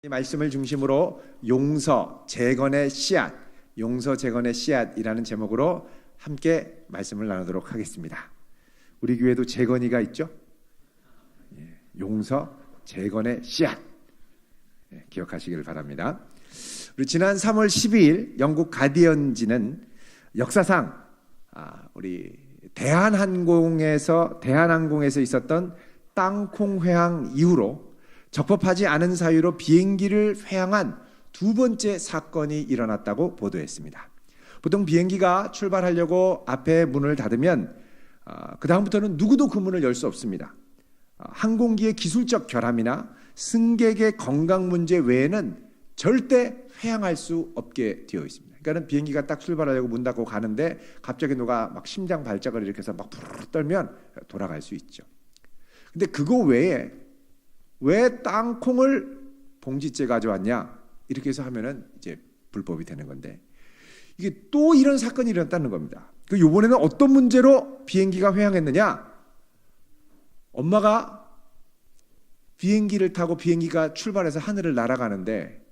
이 말씀을 중심으로 용서 재건의 씨앗, 용서 재건의 씨앗이라는 제목으로 함께 말씀을 나누도록 하겠습니다. 우리 교회도 재건이가 있죠? 용서 재건의 씨앗, 기억하시기를 바랍니다. 우리 지난 3월 12일 영국 가디언지는 역사상 우리 대한항공에서 있었던 땅콩 회항 이후로 적법하지 않은 사유로 비행기를 회항한 두 번째 사건이 일어났다고 보도했습니다. 보통 비행기가 출발하려고 앞에 문을 닫으면 그 다음부터는 누구도 그 문을 열 수 없습니다. 항공기의 기술적 결함이나 승객의 건강 문제 외에는 절대 회항할 수 없게 되어 있습니다. 그러니까 비행기가 딱 출발하려고 문 닫고 가는데 갑자기 누가 막 심장 발작을 일으켜서 막 부르르 떨면 돌아갈 수 있죠. 근데 그거 외에 왜 땅콩을 봉지째 가져왔냐? 이렇게 해서 하면은 이제 불법이 되는 건데, 이게 또 이런 사건이 일어났다는 겁니다. 그 이번에는 어떤 문제로 비행기가 회항했느냐? 엄마가 비행기를 타고 비행기가 출발해서 하늘을 날아가는데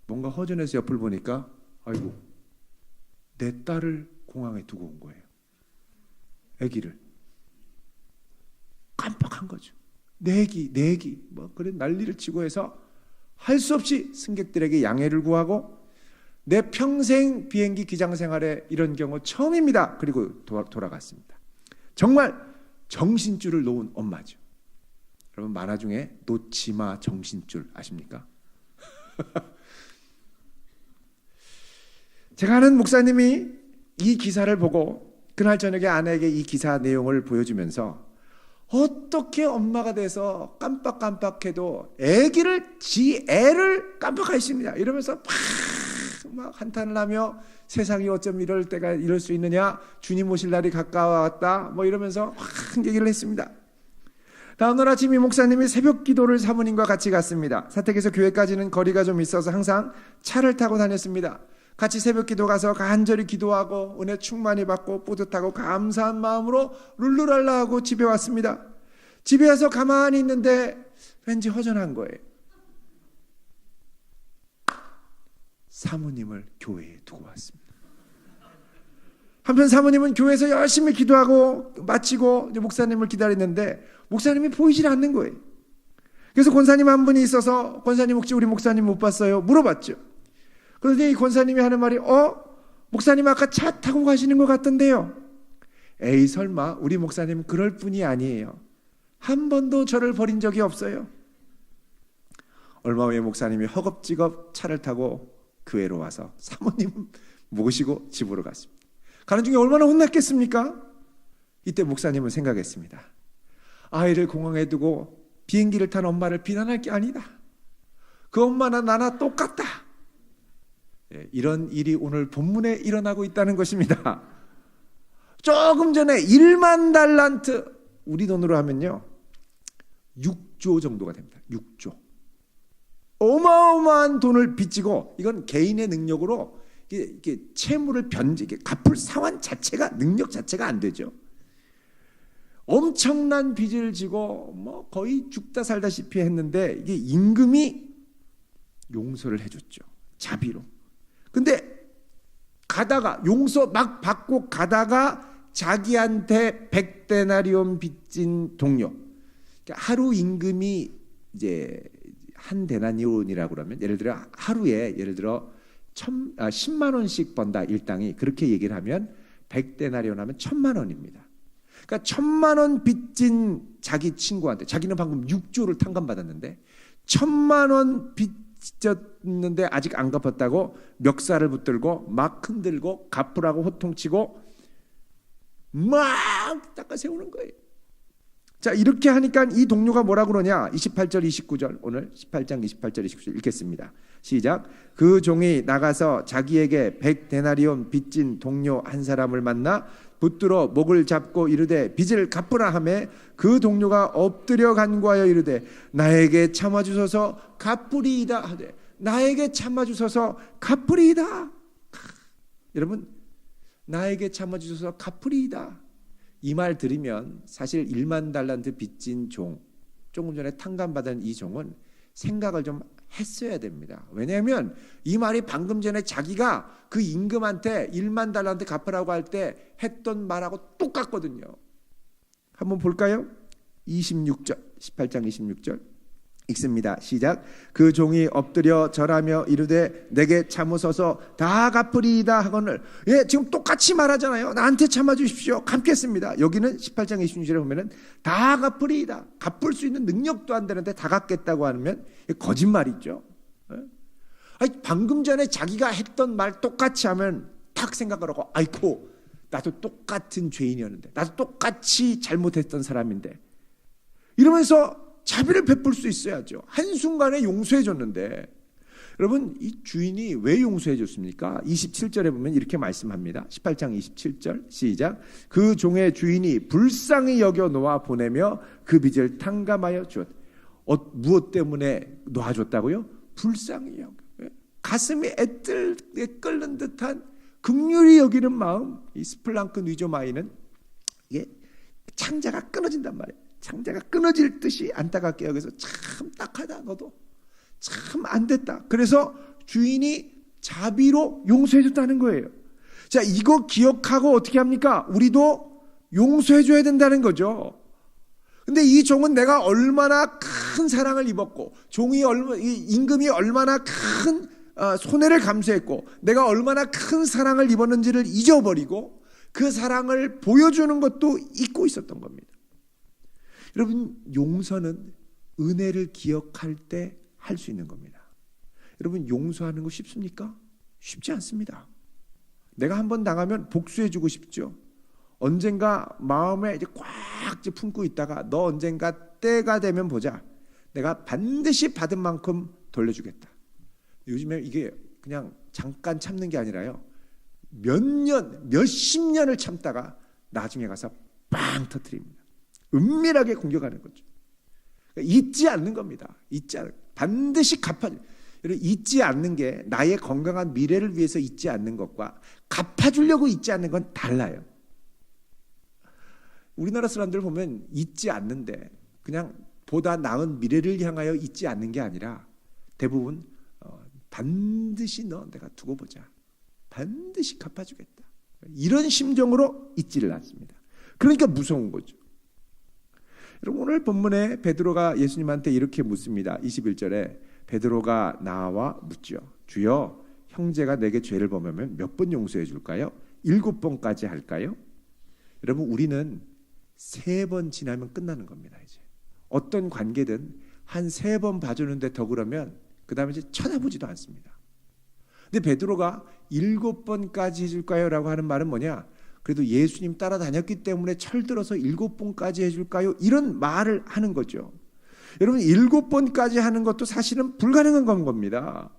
뭔가 허전해서 옆을 보니까 아이고, 내 딸을 공항에 두고 온 거예요. 아기를. 깜빡한 거죠. 내 애기 뭐 그래 난리를 치고 해서 할 수 없이 승객들에게 양해를 구하고, 내 평생 비행기 기장 생활에 이런 경우 처음입니다. 그리고 돌아갔습니다. 정말 정신줄을 놓은 엄마죠. 여러분, 만화 중에 놓지마 정신줄 아십니까? 제가 아는 목사님이 이 기사를 보고 그날 저녁에 아내에게 이 기사 내용을 보여주면서 어떻게 엄마가 돼서 깜빡깜빡해도 지 애를 깜빡하십니다. 이러면서 막 한탄을 하며 세상이 어쩜 이럴 수 있느냐, 주님 오실 날이 가까웠다, 뭐 이러면서 막 얘기를 했습니다. 다음날 아침 이 목사님이 새벽 기도를 사모님과 같이 갔습니다. 사택에서 교회까지는 거리가 좀 있어서 항상 차를 타고 다녔습니다. 같이 새벽 기도 가서 간절히 기도하고 은혜 충만히 받고 뿌듯하고 감사한 마음으로 룰루랄라 하고 집에 왔습니다. 집에 와서 가만히 있는데 왠지 허전한 거예요. 사모님을 교회에 두고 왔습니다. 한편 사모님은 교회에서 열심히 기도하고 마치고 이제 목사님을 기다리는데 목사님이 보이질 않는 거예요. 그래서 권사님 한 분이 있어서, 권사님 혹시 우리 목사님 못 봤어요? 물어봤죠. 그런데 이 권사님이 하는 말이 목사님 아까 차 타고 가시는 것 같던데요. 에이, 설마 우리 목사님 그럴 뿐이 아니에요. 한 번도 저를 버린 적이 없어요. 얼마 후에 목사님이 허겁지겁 차를 타고 교회로 와서 사모님 모시고 집으로 갔습니다. 가는 중에 얼마나 혼났겠습니까? 이때 목사님은 생각했습니다. 아이를 공항에 두고 비행기를 탄 엄마를 비난할 게 아니다. 그 엄마나 나나 똑같다. 이런 일이 오늘 본문에 일어나고 있다는 것입니다. 조금 전에 1만 달란트, 우리 돈으로 하면요 6조 정도가 됩니다. 6조. 어마어마한 돈을 빚지고, 이건 개인의 능력으로 이게 채무를 갚을 상환 자체가, 능력 자체가 안 되죠. 엄청난 빚을 지고 뭐 거의 죽다 살다시피 했는데, 이게 임금이 용서를 해줬죠. 자비로. 근데 가다가 용서 막 받고 가다가 자기한테 100데나리온 빚진 동료, 그러니까 하루 임금이 이제 한 데나리온이라고 그러면 예를 들어 하루에 10만 원씩 번다, 일당이. 그렇게 얘기를 하면 100데나리온 하면 1000만 원입니다. 그러니까 1000만 원 빚진 자기 친구한테, 자기는 방금 6조를 탕감받았는데 1000만 원 빚졌는데 아직 안 갚았다고 멱살을 붙들고 막 흔들고 갚으라고 호통치고 막 닦아 세우는 거예요. 자, 이렇게 하니까 이 동료가 뭐라 그러냐? 28절 29절, 오늘 18장 28절 29절 읽겠습니다. 시작. 그 종이 나가서 자기에게 100데나리온 빚진 동료 한 사람을 만나 붙들어 목을 잡고 이르되 빚을 갚으라 하매, 그 동료가 엎드려 간구하여 이르되 나에게 참아주소서 갚으리이다 하되, 나에게 참아주소서 갚으리이다. 여러분, 나에게 참아주소서 갚으리이다, 이 말 들으면 사실 1만 달란트 빚진 종, 조금 전에 탕감받은 이 종은 생각을 좀 했어야 됩니다. 왜냐하면 이 말이 방금 전에 자기가 그 임금한테 1만 달란트 갚으라고 할 때 했던 말하고 똑같거든요. 한번 볼까요? 26절, 18장 26절 읽습니다. 시작. 그 종이 엎드려 절하며 이르되 내게 참으소서 다 갚으리이다 하거늘. 지금 똑같이 말하잖아요. 나한테 참아주십시오. 갚겠습니다. 여기는 18장 26절에 보면은 다 갚으리이다. 갚을 수 있는 능력도 안 되는데 다 갚겠다고 하면 거짓말이죠. 방금 전에 자기가 했던 말 똑같이 하면 탁 생각을 하고 아이고 나도 똑같은 죄인이었는데, 나도 똑같이 잘못했던 사람인데, 이러면서 자비를 베풀 수 있어야죠. 한순간에 용서해 줬는데, 여러분 이 주인이 왜 용서해 줬습니까? 27절에 보면 이렇게 말씀합니다. 18장 27절 시작. 그 종의 주인이 불쌍히 여겨 놓아 보내며 그 빚을 탕감하여 주었다. 무엇 때문에 놓아줬다고요? 불쌍히 여겨. 가슴이 애들에 끓는 듯한 긍휼히 여기는 마음. 이 스플랑크 위조마이는 이게 창자가 끊어진단 말이에요. 창자가 끊어질 듯이 안타깝게 여기서 참 딱하다 너도 참 안 됐다. 그래서 주인이 자비로 용서해 줬다는 거예요. 자, 이거 기억하고 어떻게 합니까? 우리도 용서해 줘야 된다는 거죠. 근데 이 종은 내가 얼마나 큰 사랑을 입었고 이 임금이 얼마나 큰 손해를 감수했고 내가 얼마나 큰 사랑을 입었는지를 잊어버리고 그 사랑을 보여주는 것도 잊고 있었던 겁니다. 여러분 용서는 은혜를 기억할 때 할 수 있는 겁니다. 여러분 용서하는 거 쉽습니까? 쉽지 않습니다. 내가 한번 당하면 복수해주고 싶죠. 언젠가 마음에 이제 꽉 품고 있다가 너 언젠가 때가 되면 보자. 내가 반드시 받은 만큼 돌려주겠다. 요즘에 이게 그냥 잠깐 참는 게 아니라요. 몇십 년을 참다가 나중에 가서 빵 터뜨립니다. 은밀하게 공격하는 거죠. 잊지 않는 겁니다. 반드시 잊지 않는 게 나의 건강한 미래를 위해서 잊지 않는 것과 갚아주려고 잊지 않는 건 달라요. 우리나라 사람들 보면 잊지 않는데 그냥 보다 나은 미래를 향하여 잊지 않는 게 아니라 대부분 반드시 너 내가 두고 보자. 반드시 갚아주겠다. 이런 심정으로 잊지를 않습니다. 그러니까 무서운 거죠. 여러분 오늘 본문에 베드로가 예수님한테 이렇게 묻습니다. 21절에 베드로가 나와 묻죠. 주여 형제가 내게 죄를 범하면 몇 번 용서해 줄까요? 7번까지 할까요? 여러분 우리는 3번 지나면 끝나는 겁니다. 이제 어떤 관계든 한 3번 봐주는데 더 그러면 그 다음에 이제 쳐다보지도 않습니다. 근데 베드로가 7번까지 해줄까요? 라고 하는 말은 뭐냐? 그래도 예수님 따라다녔기 때문에 철들어서 7번까지 해줄까요? 이런 말을 하는 거죠. 여러분 7번까지 하는 것도 사실은 불가능한 건 겁니다.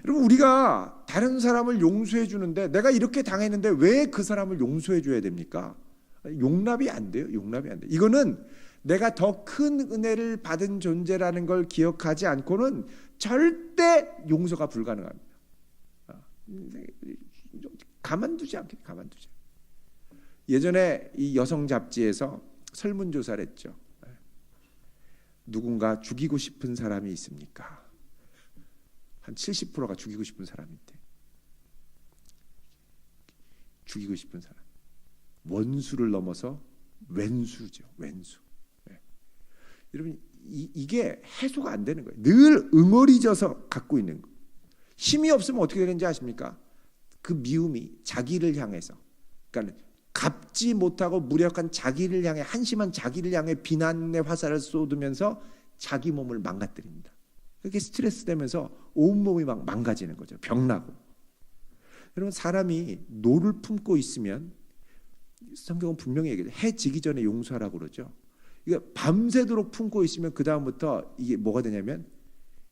여러분 우리가 다른 사람을 용서해 주는데 내가 이렇게 당했는데 왜 그 사람을 용서해 줘야 됩니까? 용납이 안 돼요. 용납이 안 돼요. 이거는 내가 더 큰 은혜를 받은 존재라는 걸 기억하지 않고는 절대 용서가 불가능합니다. 가만두지 않겠다. 가만두지. 예전에 이 여성 잡지에서 설문조사를 했죠. 누군가 죽이고 싶은 사람이 있습니까? 한 70%가 죽이고 싶은 사람이 있대. 죽이고 싶은 사람. 원수를 넘어서 왼수죠. 왼수. 네. 여러분 이게 해소가 안 되는 거예요. 늘 응어리져서 갖고 있는 거. 힘이 없으면 어떻게 되는지 아십니까? 그 미움이 자기를 향해서, 그러니까 갚지 못하고 무력한 자기를 향해, 한심한 자기를 향해 비난의 화살을 쏟으면서 자기 몸을 망가뜨립니다. 그렇게 스트레스 되면서 온몸이 막 망가지는 거죠. 병나고. 여러분 사람이 노를 품고 있으면 성경은 분명히 얘기해요. 해 지기 전에 용서하라고 그러죠. 이게 밤새도록 품고 있으면 그 다음부터 이게 뭐가 되냐면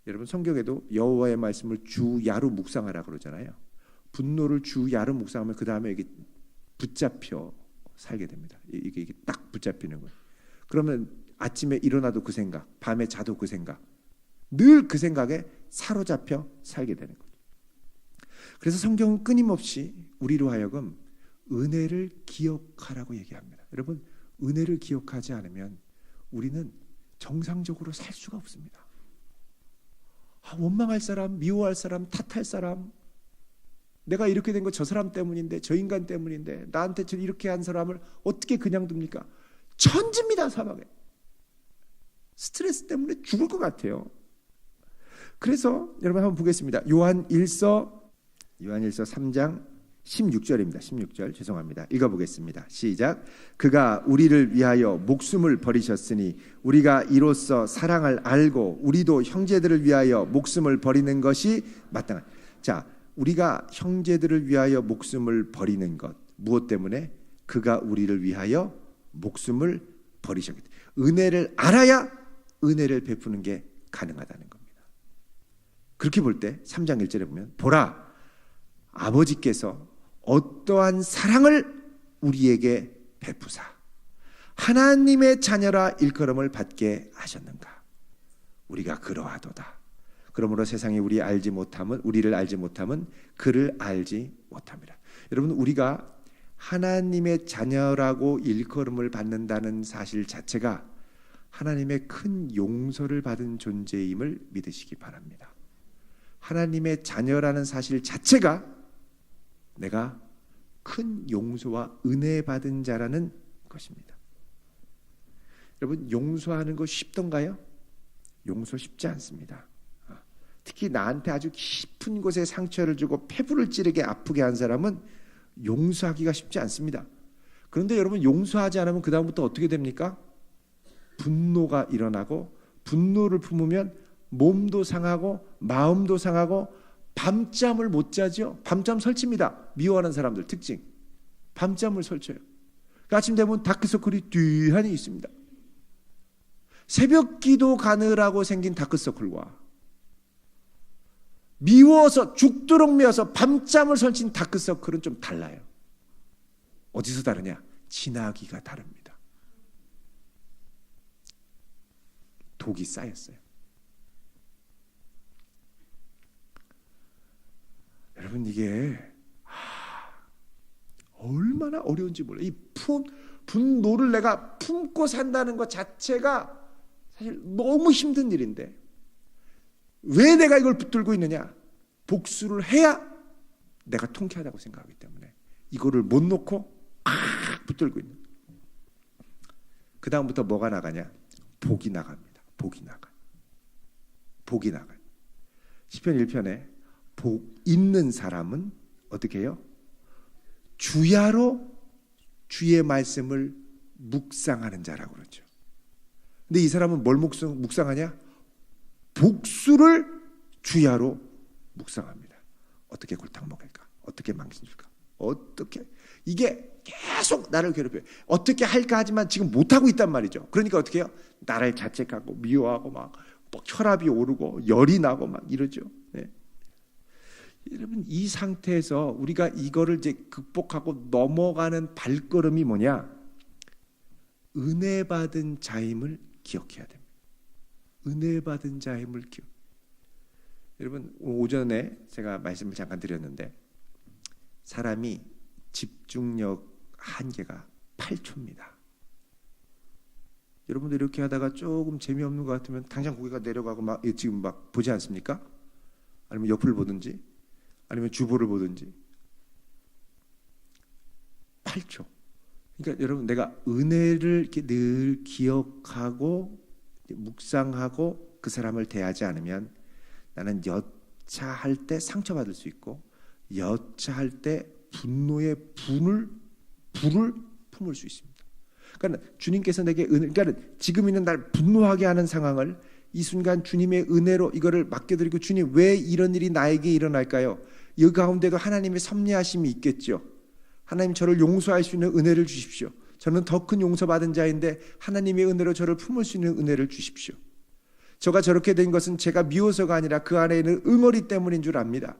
여러분 성경에도 여호와의 말씀을 주 야루 묵상하라 그러잖아요. 분노를 주 야루 묵상하면 그 다음에 이게 붙잡혀 살게 됩니다. 이게 딱 붙잡히는 거예요. 그러면 아침에 일어나도 그 생각, 밤에 자도 그 생각, 늘 그 생각에 사로잡혀 살게 되는 거죠. 그래서 성경은 끊임없이 우리로 하여금 은혜를 기억하라고 얘기합니다. 여러분 은혜를 기억하지 않으면 우리는 정상적으로 살 수가 없습니다. 원망할 사람, 미워할 사람, 탓할 사람, 내가 이렇게 된 거 저 사람 때문인데, 저 인간 때문인데, 나한테 이렇게 한 사람을 어떻게 그냥 둡니까? 천지입니다, 사방에. 스트레스 때문에 죽을 것 같아요. 그래서 여러분 한번 보겠습니다. 요한일서 3장 16절입니다. 16절 죄송합니다. 읽어보겠습니다. 시작. 그가 우리를 위하여 목숨을 버리셨으니 우리가 이로써 사랑을 알고 우리도 형제들을 위하여 목숨을 버리는 것이 마땅하다. 자, 우리가 형제들을 위하여 목숨을 버리는 것, 무엇 때문에? 그가 우리를 위하여 목숨을 버리셨기 때문에. 은혜를 알아야 은혜를 베푸는 게 가능하다는 겁니다. 그렇게 볼 때 3장 1절에 보면 보라, 아버지께서 어떠한 사랑을 우리에게 베푸사 하나님의 자녀라 일컬음을 받게 하셨는가. 우리가 그러하도다. 그러므로 세상이 우리를 알지 못함은 그를 알지 못함이라. 여러분, 우리가 하나님의 자녀라고 일컬음을 받는다는 사실 자체가 하나님의 큰 용서를 받은 존재임을 믿으시기 바랍니다. 하나님의 자녀라는 사실 자체가 내가 큰 용서와 은혜 받은 자라는 것입니다. 여러분, 용서하는 거 쉽던가요? 용서 쉽지 않습니다. 특히 나한테 아주 깊은 곳에 상처를 주고 폐부를 찌르게 아프게 한 사람은 용서하기가 쉽지 않습니다. 그런데 여러분, 용서하지 않으면 그 다음부터 어떻게 됩니까? 분노가 일어나고, 분노를 품으면 몸도 상하고 마음도 상하고 밤잠을 못 자죠. 밤잠 설칩니다. 미워하는 사람들 특징. 밤잠을 설쳐요. 아침 되면 다크서클이 뒤하니 있습니다. 새벽 기도 가느라고 생긴 다크서클과 미워서 죽도록 미워서 밤잠을 설친 다크서클은 좀 달라요. 어디서 다르냐? 지나기가 다릅니다. 독이 쌓였어요. 여러분, 이게 얼마나 어려운지 몰라요. 이 분노를 내가 품고 산다는 것 자체가 사실 너무 힘든 일인데 왜 내가 이걸 붙들고 있느냐? 복수를 해야 내가 통쾌하다고 생각하기 때문에 이거를 못 놓고 붙들고 있는. 그 다음부터 뭐가 나가냐? 복이 나갑니다. 복이 나가요. 시편 1편에 복 있는 사람은 어떻게 해요? 주야로 주의 말씀을 묵상하는 자라고 그러죠. 근데 이 사람은 뭘 묵상하냐? 복수를 주야로 묵상합니다. 어떻게 골탕 먹을까? 어떻게 망신줄까? 어떻게? 이게 계속 나를 괴롭혀요. 어떻게 할까 하지만 지금 못하고 있단 말이죠. 그러니까 어떻게 해요? 나를 자책하고 미워하고 막 혈압이 오르고 열이 나고 막 이러죠. 네. 여러분, 이 상태에서 우리가 이거를 이제 극복하고 넘어가는 발걸음이 뭐냐? 은혜 받은 자임을 기억해야 됩니다. 은혜 받은 자임을 여러분, 오전에 제가 말씀을 잠깐 드렸는데 사람이 집중력 한계가 8초입니다. 여러분들 이렇게 하다가 조금 재미없는 것 같으면 당장 고개가 내려가고 막 지금 막 보지 않습니까? 아니면 옆을 보든지 아니면 주보를 보든지. 8초. 그러니까 여러분, 내가 은혜를 이렇게 늘 기억하고 묵상하고 그 사람을 대하지 않으면 나는 여차할 때 상처받을 수 있고 여차할 때 분노의 불을 품을 수 있습니다. 그러니까 주님께서 내게 그러니까 지금 있는 날 분노하게 하는 상황을 이 순간 주님의 은혜로 이거를 맡겨드리고, 주님, 왜 이런 일이 나에게 일어날까요? 이 가운데도 하나님의 섭리하심이 있겠죠. 하나님, 저를 용서할 수 있는 은혜를 주십시오. 저는 더 큰 용서받은 자인데 하나님의 은혜로 저를 품을 수 있는 은혜를 주십시오. 저가 저렇게 된 것은 제가 미워서가 아니라 그 안에 있는 응어리 때문인 줄 압니다.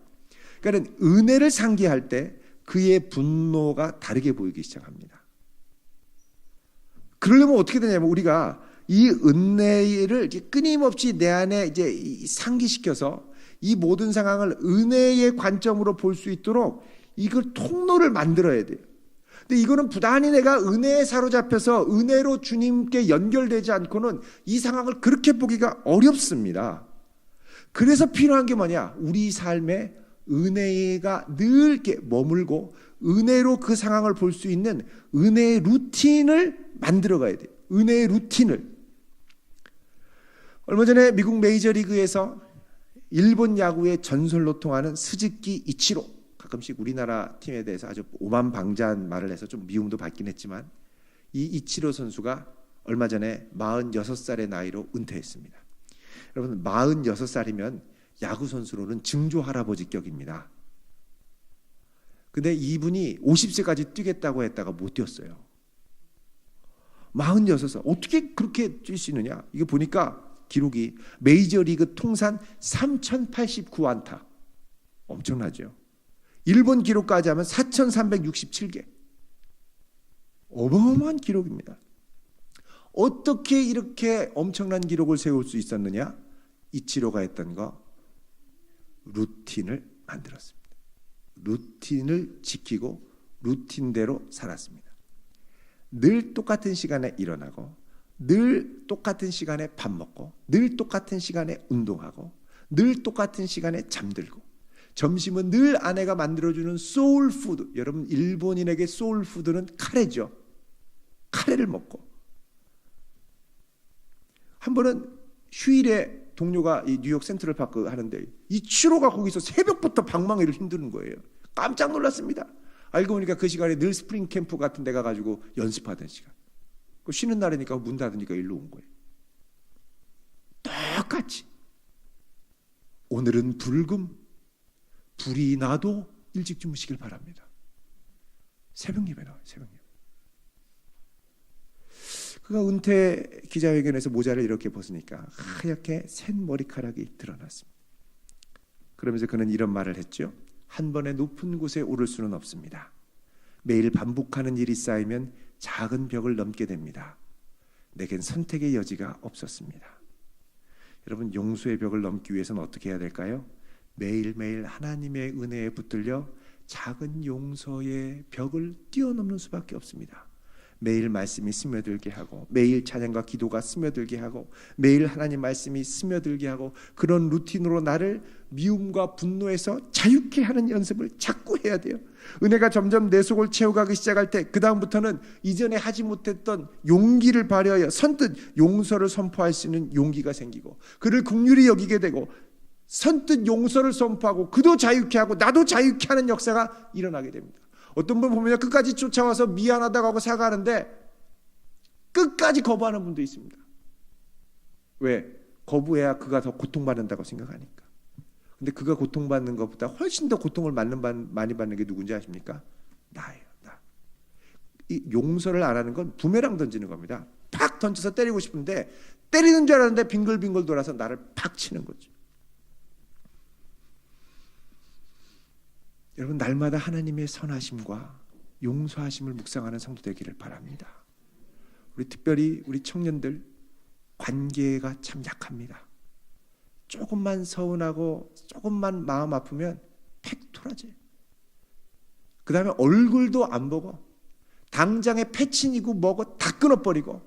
그러니까 은혜를 상기할 때 그의 분노가 다르게 보이기 시작합니다. 그러려면 어떻게 되냐면 우리가 이 은혜를 끊임없이 내 안에 이제 상기시켜서 이 모든 상황을 은혜의 관점으로 볼 수 있도록 이걸 통로를 만들어야 돼요. 근데 이거는 부단히 내가 은혜에 사로잡혀서 은혜로 주님께 연결되지 않고는 이 상황을 그렇게 보기가 어렵습니다. 그래서 필요한 게 뭐냐? 우리 삶에 은혜가 늘 이렇게 머물고 은혜로 그 상황을 볼 수 있는 은혜의 루틴을 만들어 가야 돼요. 은혜의 루틴을. 얼마 전에 미국 메이저리그에서 일본 야구의 전설로 통하는 스즈키 이치로, 가끔씩 우리나라 팀에 대해서 아주 오만방자한 말을 해서 좀 미움도 받긴 했지만, 이 이치로 선수가 얼마 전에 46살의 나이로 은퇴했습니다. 여러분, 46살이면 야구 선수로는 증조 할아버지격입니다. 근데 이분이 50세까지 뛰겠다고 했다가 못 뛰었어요. 46살. 어떻게 그렇게 뛸 수 있느냐? 이거 보니까 기록이 메이저리그 통산 3089안타. 엄청나죠? 일본 기록까지 하면 4367개. 어마어마한 기록입니다. 어떻게 이렇게 엄청난 기록을 세울 수 있었느냐? 이치로가 했던 거, 루틴을 만들었습니다. 루틴을 지키고 루틴대로 살았습니다. 늘 똑같은 시간에 일어나고, 늘 똑같은 시간에 밥 먹고, 늘 똑같은 시간에 운동하고, 늘 똑같은 시간에 잠들고, 점심은 늘 아내가 만들어주는 소울푸드. 여러분, 일본인에게 소울푸드는 카레죠. 카레를 먹고, 한 번은 휴일에 동료가 이 뉴욕 센트럴 파크 하는데 이치로가 거기서 새벽부터 방망이를 흔드는 거예요. 깜짝 놀랐습니다. 알고 보니까 그 시간에 늘 스프링 캠프 같은 데 가가지고 연습하던 시간. 쉬는 날이니까 문 닫으니까 일로 온 거예요. 똑같이. 오늘은 불금. 불이 나도 일찍 주무시길 바랍니다. 새벽 예배 나와요. 새벽 예배. 그가 은퇴 기자회견에서 모자를 이렇게 벗으니까 하얗게 샌 머리카락이 드러났습니다. 그러면서 그는 이런 말을 했죠. 한 번에 높은 곳에 오를 수는 없습니다. 매일 반복하는 일이 쌓이면 작은 벽을 넘게 됩니다. 내겐 선택의 여지가 없었습니다. 여러분, 용서의 벽을 넘기 위해서는 어떻게 해야 될까요? 매일매일 하나님의 은혜에 붙들려 작은 용서의 벽을 뛰어넘는 수밖에 없습니다. 매일 말씀이 스며들게 하고, 매일 찬양과 기도가 스며들게 하고, 매일 하나님 말씀이 스며들게 하고, 그런 루틴으로 나를 미움과 분노에서 자유케 하는 연습을 자꾸 해야 돼요. 은혜가 점점 내 속을 채워가기 시작할 때 그 다음부터는 이전에 하지 못했던 용기를 발휘하여 선뜻 용서를 선포할 수 있는 용기가 생기고, 그를 긍휼히 여기게 되고, 선뜻 용서를 선포하고 그도 자유케 하고 나도 자유케 하는 역사가 일어나게 됩니다. 어떤 분 보면 끝까지 쫓아와서 미안하다고 하고 사과하는데 끝까지 거부하는 분도 있습니다. 왜? 거부해야 그가 더 고통받는다고 생각하니까. 근데 그가 고통받는 것보다 훨씬 더 고통을 많이 받는 게 누군지 아십니까? 나예요. 나. 이 용서를 안 하는 건 부메랑 던지는 겁니다. 팍 던져서 때리고 싶은데 때리는 줄 알았는데 빙글빙글 돌아서 나를 팍 치는 거죠. 여러분, 날마다 하나님의 선하심과 용서하심을 묵상하는 성도 되기를 바랍니다. 우리 특별히 우리 청년들 관계가 참 약합니다. 조금만 서운하고 조금만 마음 아프면 팩 토라져요. 그 다음에 얼굴도 안 보고 당장에 패친이고 뭐고 다 끊어버리고,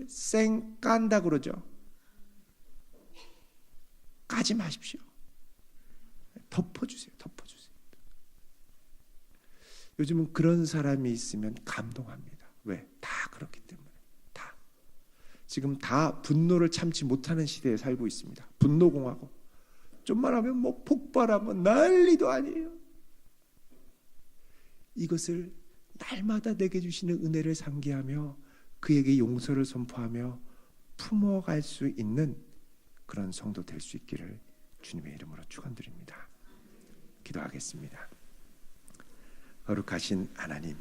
쌩 깐다 그러죠. 까지 마십시오. 덮어주세요. 덮어주세요. 요즘은 그런 사람이 있으면 감동합니다. 왜? 다 그렇기 때문에. 다. 지금 다 분노를 참지 못하는 시대에 살고 있습니다. 분노공화국. 좀만 하면 뭐 폭발하면 난리도 아니에요. 이것을 날마다 내게 주시는 은혜를 상기하며 그에게 용서를 선포하며 품어갈 수 있는 그런 성도 될 수 있기를 주님의 이름으로 축원드립니다. 기도하겠습니다. 거룩하신 하나님,